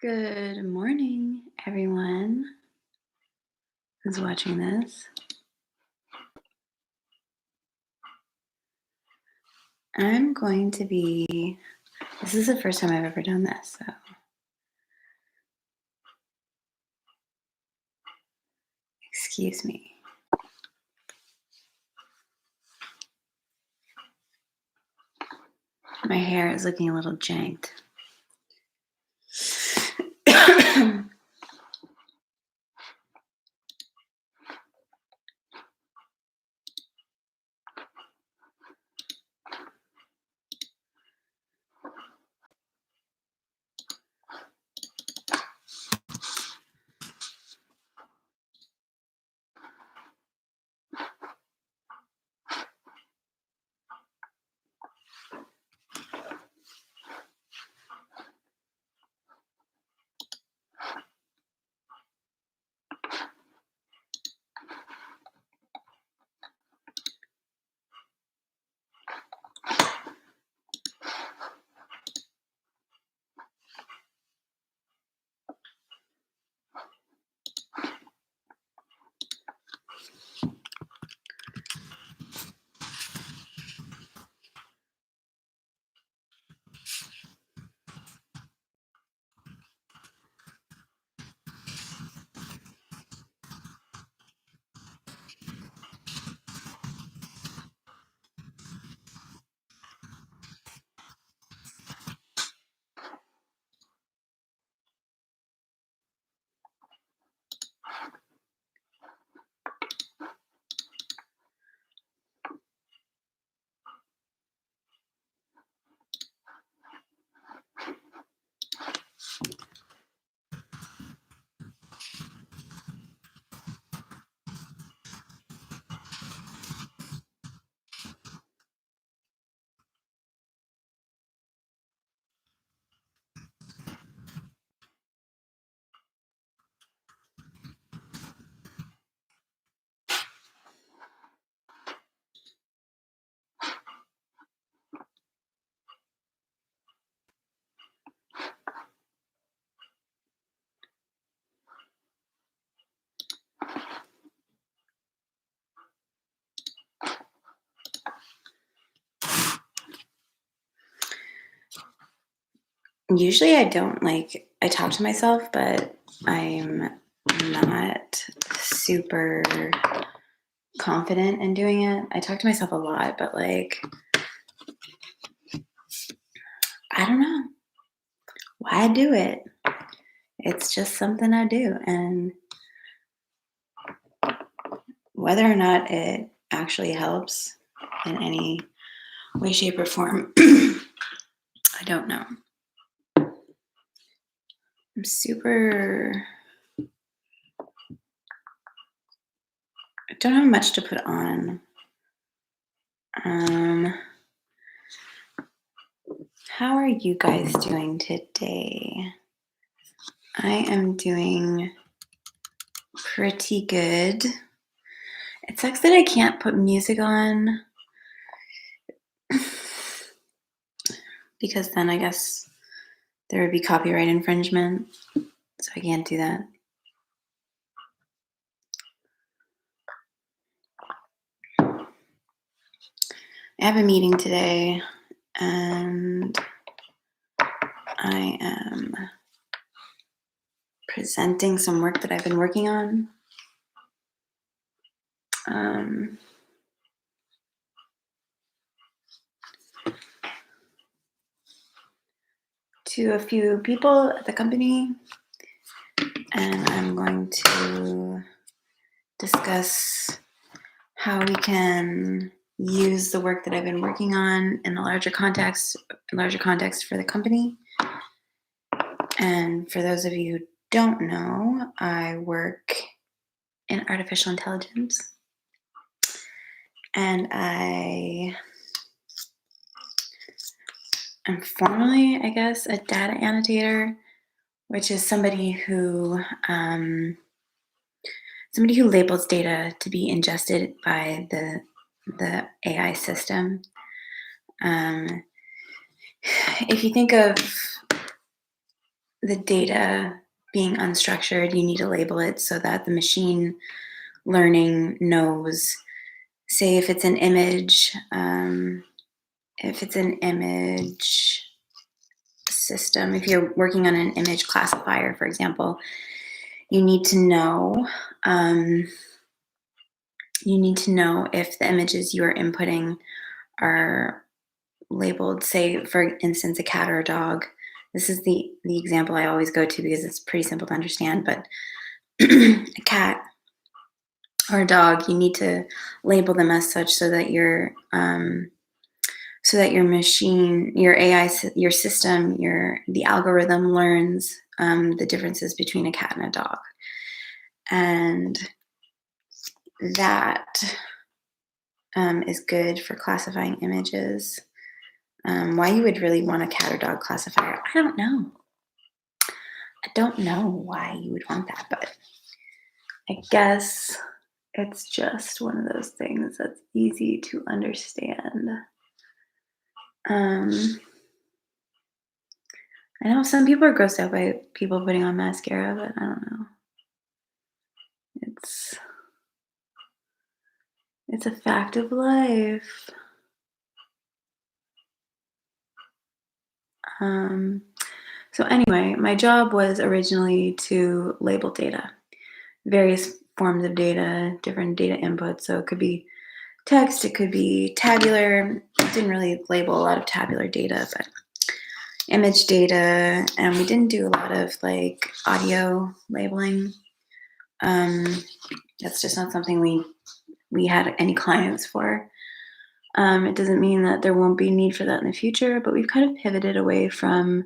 Good morning, everyone who's watching this. This is the first time I've ever done this, so excuse me. My hair is looking a little janked. Usually I talk to myself, but I'm not super confident in doing it. I talk to myself a lot, but I don't know why I do it. It's just something I do. And whether or not it actually helps in any way, shape, or form, I don't know. I'm I don't have much to put on. How are you guys doing today? I am doing pretty good. It sucks that I can't put music on because then I guess there would be copyright infringement, so I can't do that. I have a meeting today and I am presenting some work that I've been working on. To a few people at the company, and I'm going to discuss how we can use the work that I've been working on in a larger context for the company. And for those of you who don't know, I work in artificial intelligence, and I am formally, I guess, a data annotator, which is somebody who labels data to be ingested by the AI system. If you think of the data being unstructured, you need to label it so that the machine learning knows, say if it's an image, system, if you're working on an image classifier, for example, you need to know if the images you are inputting are labeled, say, for instance, a cat or a dog. This is the example I always go to because it's pretty simple to understand, but a cat or a dog, you need to label them as such so that your machine, your AI, your system, the algorithm learns the differences between a cat and a dog, and that is good for classifying images. Why you would really want a cat or dog classifier, I don't know. I don't know why you would want that, but I guess it's just one of those things that's easy to understand. I know some people are grossed out by people putting on mascara, but I don't know. It's a fact of life. So anyway, my job was originally to label data, various forms of data, different data inputs. So it could be text, it could be tabular. I didn't really label a lot of tabular data, but image data, and we didn't do a lot of like audio labeling. That's just not something we had any clients for. It doesn't mean that there won't be need for that in the future, but we've kind of pivoted away from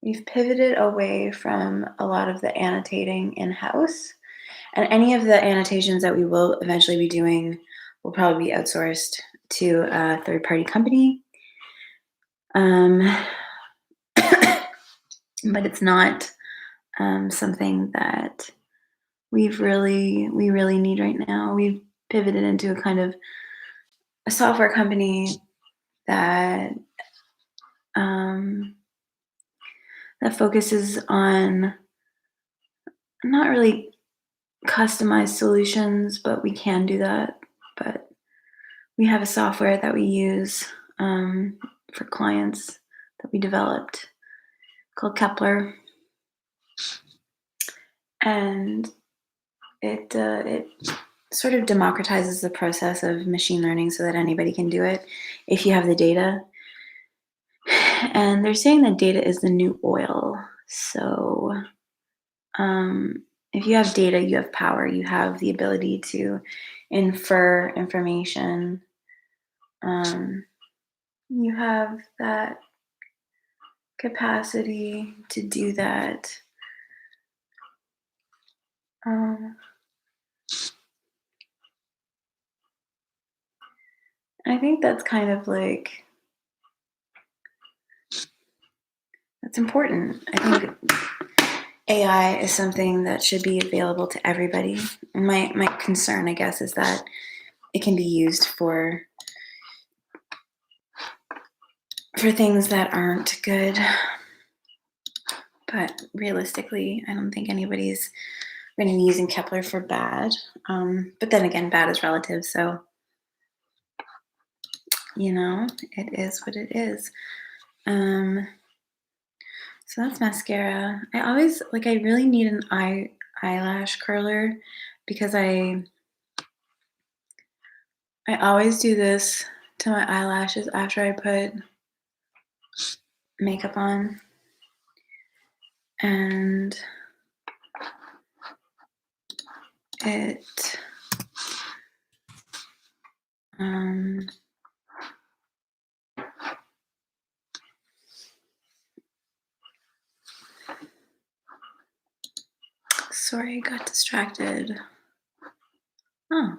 we've pivoted away from a lot of the annotating in-house, and any of the annotations that we will eventually be doing will probably be outsourced to a third-party company. But it's not something that we really need right now. We've pivoted into a kind of a software company that that focuses on not really customized solutions, but we can do that. But we have a software that we use for clients that we developed called Kepler, and it sort of democratizes the process of machine learning so that anybody can do it if you have the data. And they're saying that data is the new oil. So if you have data, you have power. You have the ability to infer information. You have that capacity to do that. I think that's kind of like, that's important. I think AI is something that should be available to everybody. My concern, I guess, is that it can be used for things that aren't good. But realistically, I don't think anybody's going to be using Kepler for bad. But then again, bad is relative, so it is what it is. So that's mascara. I really need an eyelash curler because I always do this to my eyelashes after I put makeup on. And it sorry, I got distracted. Oh.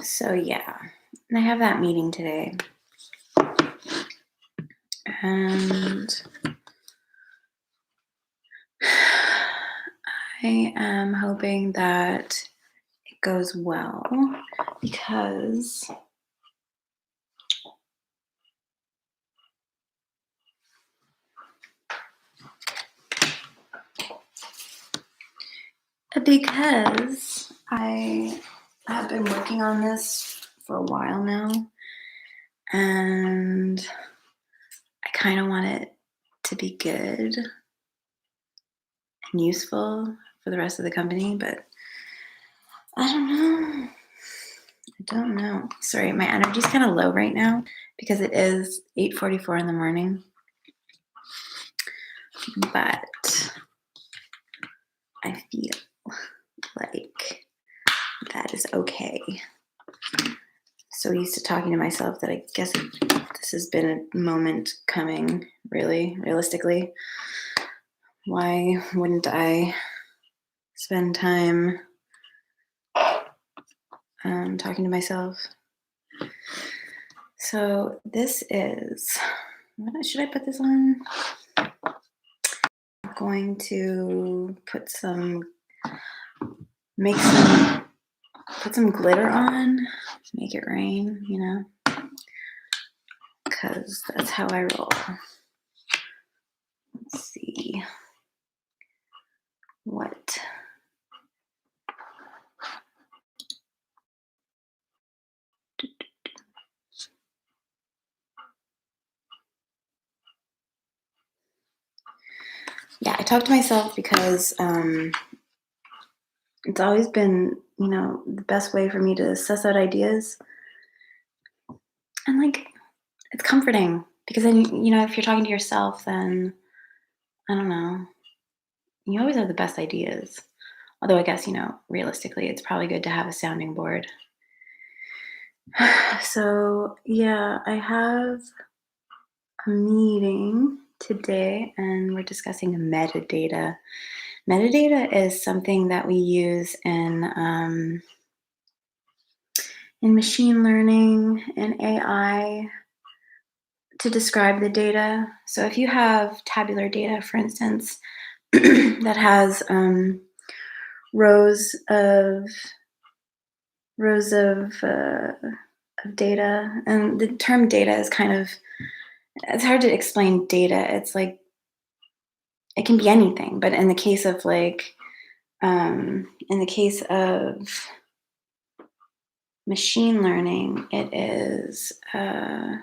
So yeah, and I have that meeting today. And I am hoping that it goes well because I have been working on this for a while now, and I kind of want it to be good and useful for the rest of the company, but I don't know. Sorry, my energy's kind of low right now because it is 8:44 in the morning, but I feel like that is okay. So used to talking to myself that I guess this has been a moment coming, really, realistically. Why wouldn't I spend time talking to myself? So this is, should I put this on? I'm going to put some glitter on, make it rain, because that's how I roll. Let's see what. Yeah, I talk to myself because it's always been, the best way for me to suss out ideas. And it's comforting because then, if you're talking to yourself, then I don't know, you always have the best ideas. Although I guess, realistically, it's probably good to have a sounding board. So, yeah, I have a meeting today and we're discussing metadata. Metadata is something that we use in machine learning and AI to describe the data. So if you have tabular data, for instance, that has rows of data, and the term data is it's hard to explain data. It's like it can be anything, but in the case of machine learning, it is data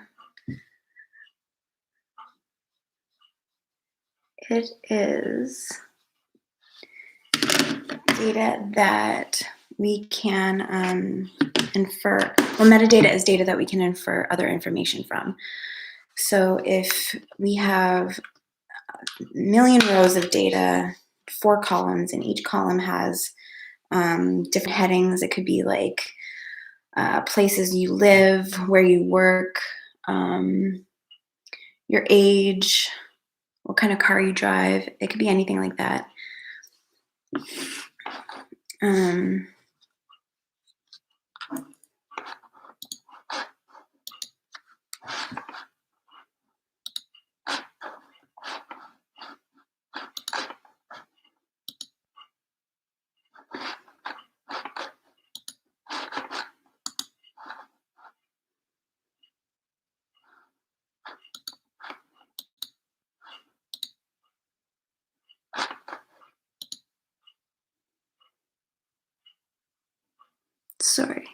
that we can infer. Well, metadata is data that we can infer other information from. So if we have a million rows of data, 4 columns, and each column has different headings. It could be like places you live, where you work, your age, what kind of car you drive. It could be anything like that. Sorry.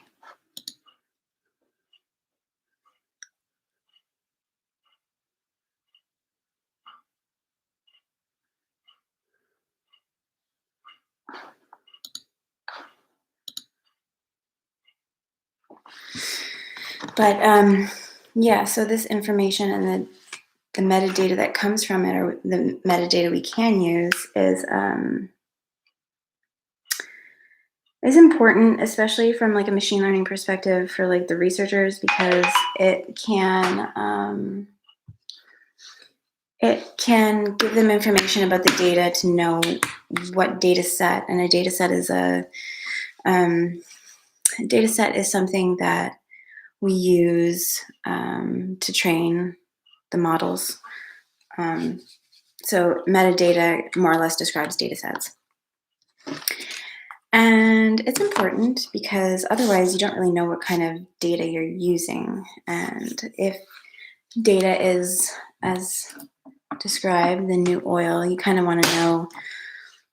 But yeah, so this information and the metadata that comes from it, or the metadata we can use, is important, especially from a machine learning perspective for the researchers, because it can give them information about the data to know what data set, and a data set is data set is something that we use to train the models. So metadata more or less describes data sets. And it's important because otherwise you don't really know what kind of data you're using. And if data is as described, the new oil, you kind of want to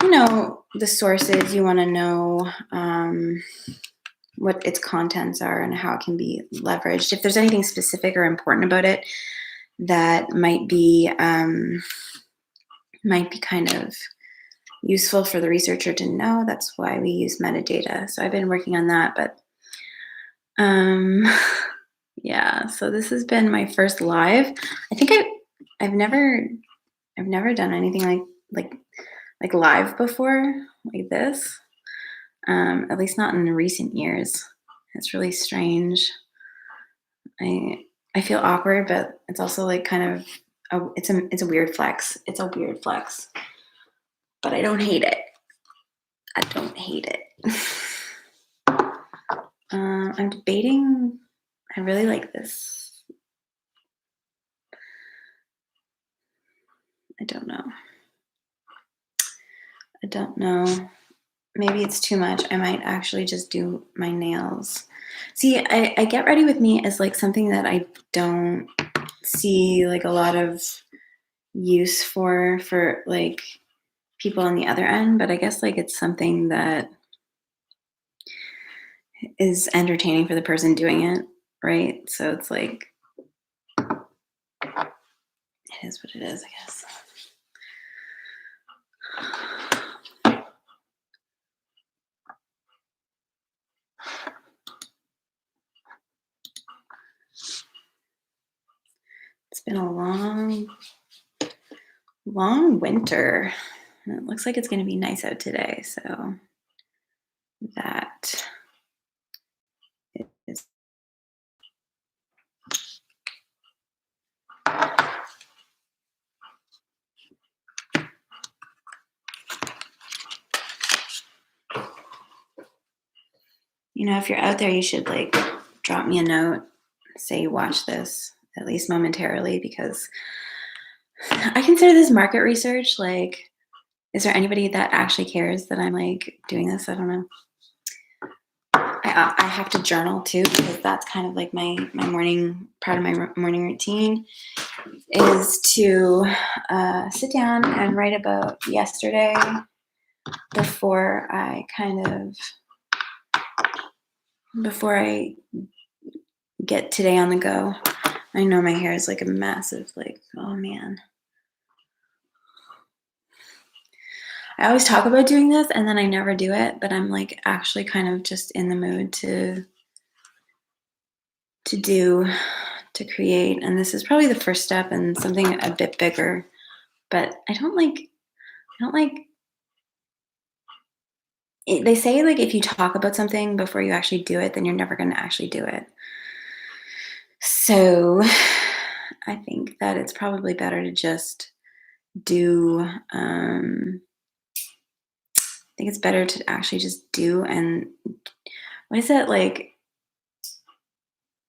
know, the sources, you want to know what its contents are and how it can be leveraged. If there's anything specific or important about it that might be kind of useful for the researcher to know, that's why we use metadata. So I've been working on that, but yeah, so this has been my first live. I think I've never done anything like live before, like this. At least not in recent years. It's really strange. I feel awkward, but it's also like kind of it's a weird flex. It's a weird flex, but I don't hate it. I don't hate it. I'm debating. I really like this. I don't know. Maybe it's too much. I might actually just do my nails. See, I get ready with me as like something that I don't see like a lot of use for like people on the other end, but I guess like it's something that is entertaining for the person doing it, right? So it's like it is what it is, I guess. It's been a long winter. And it looks like it's going to be nice out today, so that is. If you're out there, you should like drop me a note, say you watch this at least momentarily, because I consider this market research. Like, is there anybody that actually cares that I'm like doing this? I don't know. I have to journal too, because that's kind of like my morning, part of my morning routine is to sit down and write about yesterday before I get today on the go. I know my hair is like a massive, like, oh man. I always talk about doing this and then I never do it, but I'm like actually kind of just in the mood to create. And this is probably the first step in something a bit bigger, but I don't like they say like if you talk about something before you actually do it, then you're never going to actually do it. So I think that it's probably better to just do I think it's better to actually just do. And what is it like,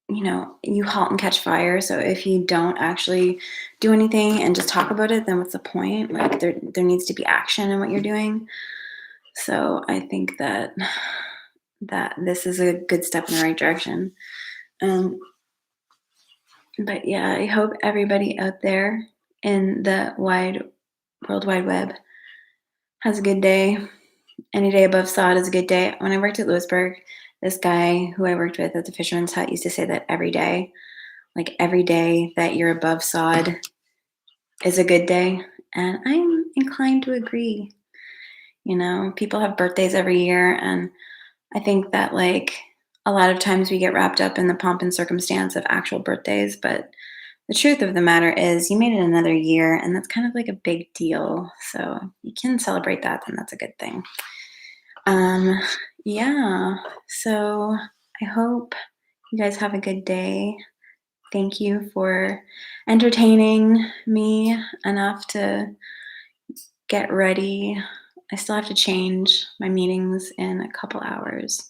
you halt and catch fire. So if you don't actually do anything and just talk about it, then what's the point? Like there needs to be action in what you're doing. So I think that this is a good step in the right direction. But yeah, I hope everybody out there in the World Wide Web has a good day. Any day above sod is a good day. When I worked at Lewisburg, this guy who I worked with at the Fisherman's Hut used to say that every day that you're above sod is a good day. And I'm inclined to agree. People have birthdays every year. And I think that like a lot of times we get wrapped up in the pomp and circumstance of actual birthdays. But the truth of the matter is you made it another year, and that's kind of like a big deal. So you can celebrate that, then that's a good thing. Yeah, so I hope you guys have a good day. Thank you for entertaining me enough to get ready. I still have to change my meetings in a couple hours.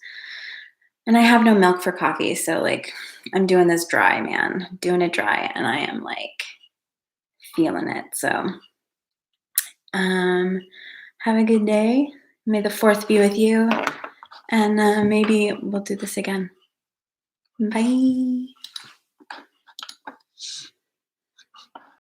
And I have no milk for coffee, so like I'm doing this dry, man. Doing it dry, and I am like feeling it. So um have a good day. May the fourth be with you. And maybe we'll do this again. Bye.